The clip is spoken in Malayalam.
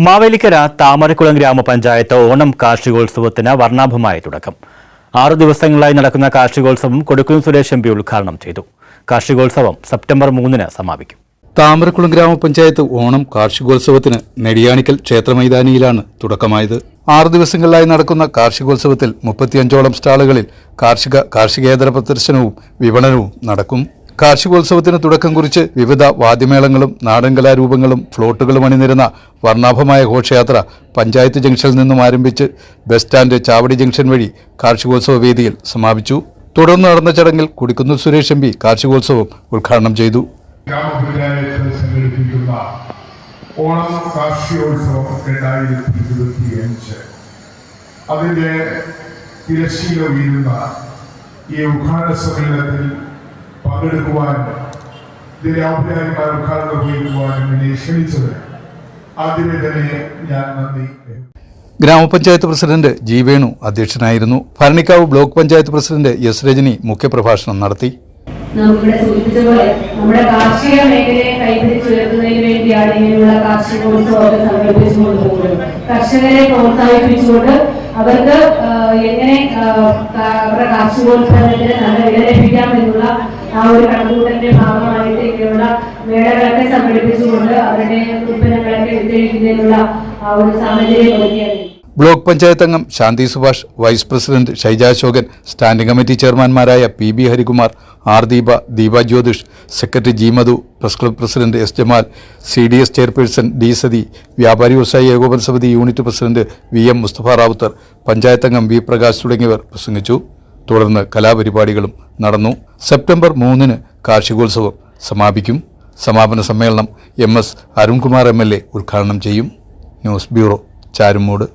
മാവേലിക്കര താമരക്കുളം ഗ്രാമപഞ്ചായത്ത് ഓണം കാർഷികോത്സവത്തിന് വർണ്ണാഭമായ തുടക്കം. 6 ദിവസങ്ങളായി നടക്കുന്ന കാർഷികോത്സവം കൊടുക്കുളം സുരേഷ് എം പി ഉദ്ഘാടനം ചെയ്തു. കാർഷികോത്സവം സെപ്റ്റംബർ 3-ന് സമാപിക്കും. താമരക്കുളം ഗ്രാമപഞ്ചായത്ത് ഓണം കാർഷികോത്സവത്തിന് നെടിയാണിക്കൽ ക്ഷേത്രമൈതാനിയിലാണ് തുടക്കമായത്. 6 ദിവസങ്ങളിലായി നടക്കുന്ന കാർഷികോത്സവത്തിൽ 35ഓളം സ്റ്റാളുകളിൽ കാർഷികേതര പ്രദർശനവും വിപണനവും നടക്കും. കാർഷികോത്സവത്തിന് തുടക്കം കുറിച്ച് വിവിധ വാദ്യമേളങ്ങളും നാടൻ കലാരൂപങ്ങളും ഫ്ലോട്ടുകളും അണിനിരുന്ന വർണ്ണാഭമായ ഘോഷയാത്ര പഞ്ചായത്ത് ജംഗ്ഷനിൽ നിന്നും ആരംഭിച്ച് ബസ് സ്റ്റാൻഡ് ചാവടി ജംഗ്ഷൻ വഴി കാർഷികോത്സവ വേദിയിൽ സമാപിച്ചു. തുടർന്ന് നടന്ന ചടങ്ങിൽ കൊടിക്കുന്നിൽ സുരേഷ് എം പി കാർഷികോത്സവം ഉദ്ഘാടനം ചെയ്തു. ഗ്രാമപഞ്ചായത്ത് സംഘടിപ്പിക്കുന്ന ഓണം കാർഷികോത്സവം 2025 അതിന്റെ തിരശ്ശീല വീഴുന്ന ഈ ഉദ്ഘാടന സമ്മേളനത്തിൽ പങ്കെടുക്കുവാനും ഇതിന്റെ ഔപചാരികമായ ഉദ്ഘാടനം നിർവഹിക്കുവാനും എന്നെ ക്ഷണിച്ചത് ആദ്യമേ തന്നെ ഞാൻ നന്ദി. ഗ്രാമപഞ്ചായത്ത് പ്രസിഡന്റ് ജി വേണു അധ്യക്ഷനായിരുന്നു. Bharanikkavu block panchayat president S Rajani മുഖ്യപ്രഭാഷണം നടത്തി. നമ്മുടെ സൂചിപ്പിച്ചതുപോലെ നമ്മുടെ കാർഷിക മേഖലയെ കൈപിടിച്ചുയർത്തുന്നതിന് വേണ്ടിയാണ് ഇങ്ങനെയുള്ള കാർഷികോത്സവമൊക്കെ സംഘടിപ്പിച്ചുകൊണ്ട് പോകുന്നത്. കർഷകരെ പ്രോത്സാഹിപ്പിച്ചുകൊണ്ട് അവർക്ക് എങ്ങനെ അവരുടെ കാർഷികോത്പന്നത്തിന് നല്ല വില ലഭിക്കാം എന്നുള്ള ആ ഒരു കണക്കുകൂട്ടലിന്റെ ഭാഗമായിട്ട് ഇങ്ങനെയുള്ള മേളകളൊക്കെ സംഘടിപ്പിച്ചുകൊണ്ട് അവരുടെ ഉൽപ്പന്നങ്ങളൊക്കെ വിറ്റഴിക്കുന്നതിനുള്ള ആ ഒരു സാഹചര്യം ഒരുക്കിയാണ്. ബ്ലോക്ക് പഞ്ചായത്ത് അംഗം Shanthi Subhash, vice president Shaija Ashokan, standing committee ചെയർമാൻമാരായ P Harikumar, R Deepa Jyothish, secretary G Madhu, press club president S Jamal, CDS chairperson D Sathi, വ്യാപാരി വ്യവസായി ഏകോപന സമിതി unit president VM Mustafa Rawther, panchayat അംഗം വി പ്രകാശ് തുടങ്ങിയവർ പ്രസംഗിച്ചു. തുടർന്ന് കലാപരിപാടികളും നടന്നു. സെപ്റ്റംബർ 3-ന് കാർഷികോത്സവം സമാപിക്കും. സമാപന സമ്മേളനം MS അരുൺകുമാർ MLA ഉദ്ഘാടനം ചെയ്യും. News bureau, Charummood.